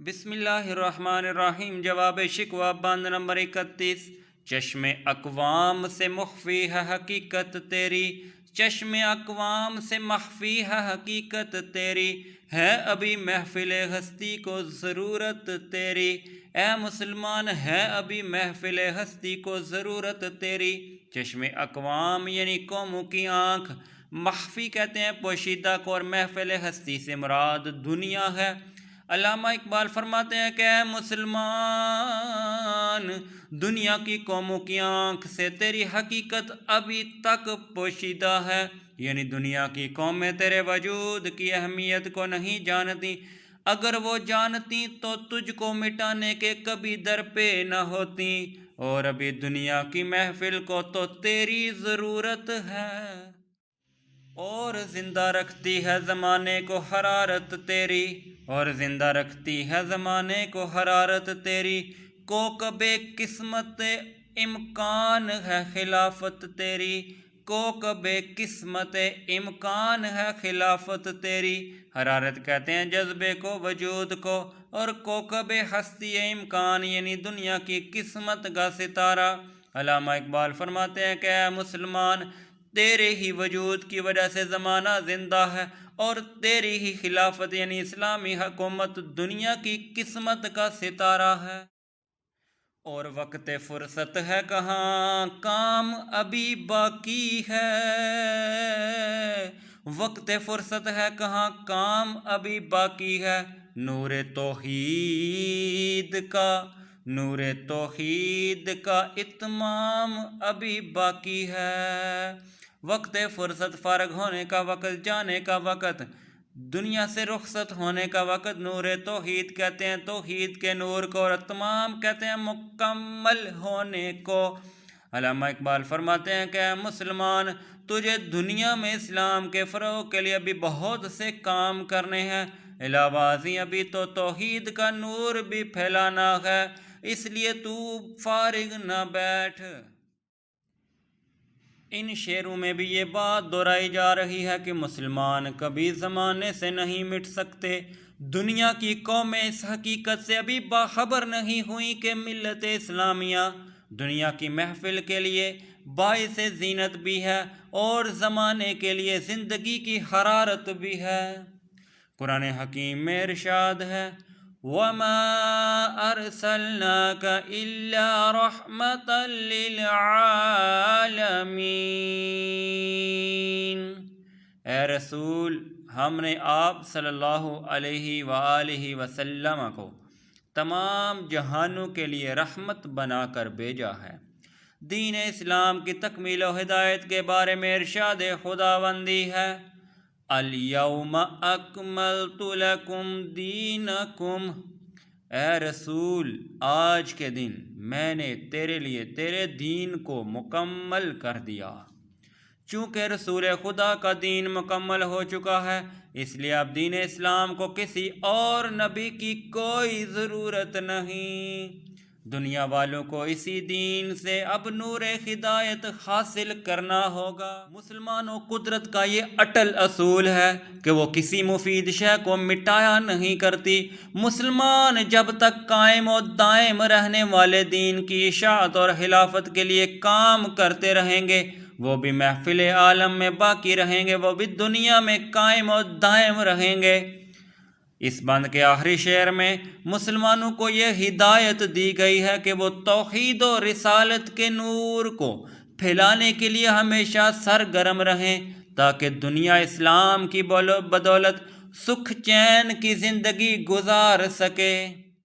بسم اللہ الرحمن الرحیم۔ جواب شکوہ بند نمبر 31۔ چشم اقوام سے مخفی ہے حقیقت تیری، چشم اقوام سے مخفی ہے حقیقت تیری، ہے ابھی محفل ہستی کو ضرورت تیری، اے مسلمان ہے ابھی محفل ہستی کو ضرورت تیری۔ چشم اقوام یعنی قوموں کی آنکھ، مخفی کہتے ہیں پوشیدہ کو، اور محفل ہستی سے مراد دنیا ہے۔ علامہ اقبال فرماتے ہیں کہ اے مسلمان، دنیا کی قوموں کی آنکھ سے تیری حقیقت ابھی تک پوشیدہ ہے، یعنی دنیا کی قومیں تیرے وجود کی اہمیت کو نہیں جانتی، اگر وہ جانتی تو تجھ کو مٹانے کے کبھی در پہ نہ ہوتی، اور ابھی دنیا کی محفل کو تو تیری ضرورت ہے، اور زندہ رکھتی ہے زمانے کو حرارت تیری، اور زندہ رکھتی ہے زمانے کو حرارت تیری، کوکب قسمت امکان ہے خلافت تیری، کوکب قسمت امکان ہے خلافت تیری۔ حرارت کہتے ہیں جذبے کو، وجود کو، اور کوکب ہستی امکان یعنی دنیا کی قسمت کا ستارہ۔ علامہ اقبال فرماتے ہیں کہ اے مسلمان، تیرے ہی وجود کی وجہ سے زمانہ زندہ ہے، اور تیری ہی خلافت یعنی اسلامی حکومت دنیا کی قسمت کا ستارہ ہے، اور وقت فرصت ہے کہاں کام ابھی باقی ہے، وقت فرصت ہے کہاں کام ابھی باقی ہے، نور توحید کا، نور توحید کا اتمام ابھی باقی ہے۔ وقت فرصت فارغ ہونے کا وقت، جانے کا وقت، دنیا سے رخصت ہونے کا وقت نور توحید کہتے ہیں، توحید کے نور کو، اور تمام کہتے ہیں مکمل ہونے کو۔ علامہ اقبال فرماتے ہیں کہ اے مسلمان، تجھے دنیا میں اسلام کے فروغ کے لیے ابھی بہت سے کام کرنے ہیں، علاوہ ازیں ابھی تو توحید کا نور بھی پھیلانا ہے، اس لیے تو فارغ نہ بیٹھ۔ ان شعروں میں بھی یہ بات دہرائی جا رہی ہے کہ مسلمان کبھی زمانے سے نہیں مٹ سکتے۔ دنیا کی قومیں اس حقیقت سے ابھی باخبر نہیں ہوئیں کہ ملت اسلامیہ دنیا کی محفل کے لیے باعث زینت بھی ہے، اور زمانے کے لیے زندگی کی حرارت بھی ہے۔ قرآن حکیم میں ارشاد ہے وَمَا أَرْسَلْنَاكَ إِلَّا رَحْمَةً لِّلْعَالَمِينَ، اے رسول، ہم نے آپ صلی اللہ علیہ وآلہ وسلم کو تمام جہانوں کے لیے رحمت بنا کر بھیجا ہے۔ دین اسلام کی تکمیل و ہدایت کے بارے میں ارشاد خداوندی ہے الیوم اکملت لکم دینکم، اے رسول، آج کے دن میں نے تیرے لیے تیرے دین کو مکمل کر دیا۔ چونکہ رسول خدا کا دین مکمل ہو چکا ہے، اس لیے اب دین اسلام کو کسی اور نبی کی کوئی ضرورت نہیں۔ دنیا والوں کو اسی دین سے اب نور ہدایت حاصل کرنا ہوگا۔ مسلمانوں قدرت کا یہ اٹل اصول ہے کہ وہ کسی مفید شے کو مٹایا نہیں کرتی۔ مسلمان جب تک قائم و دائم رہنے والے دین کی اشاعت اور خلافت کے لیے کام کرتے رہیں گے، وہ بھی محفل عالم میں باقی رہیں گے، وہ بھی دنیا میں قائم و دائم رہیں گے۔ اس بند کے آخری شعر میں مسلمانوں کو یہ ہدایت دی گئی ہے کہ وہ توحید و رسالت کے نور کو پھیلانے کے لیے ہمیشہ سرگرم رہیں، تاکہ دنیا اسلام کی بدولت سکھ چین کی زندگی گزار سکے۔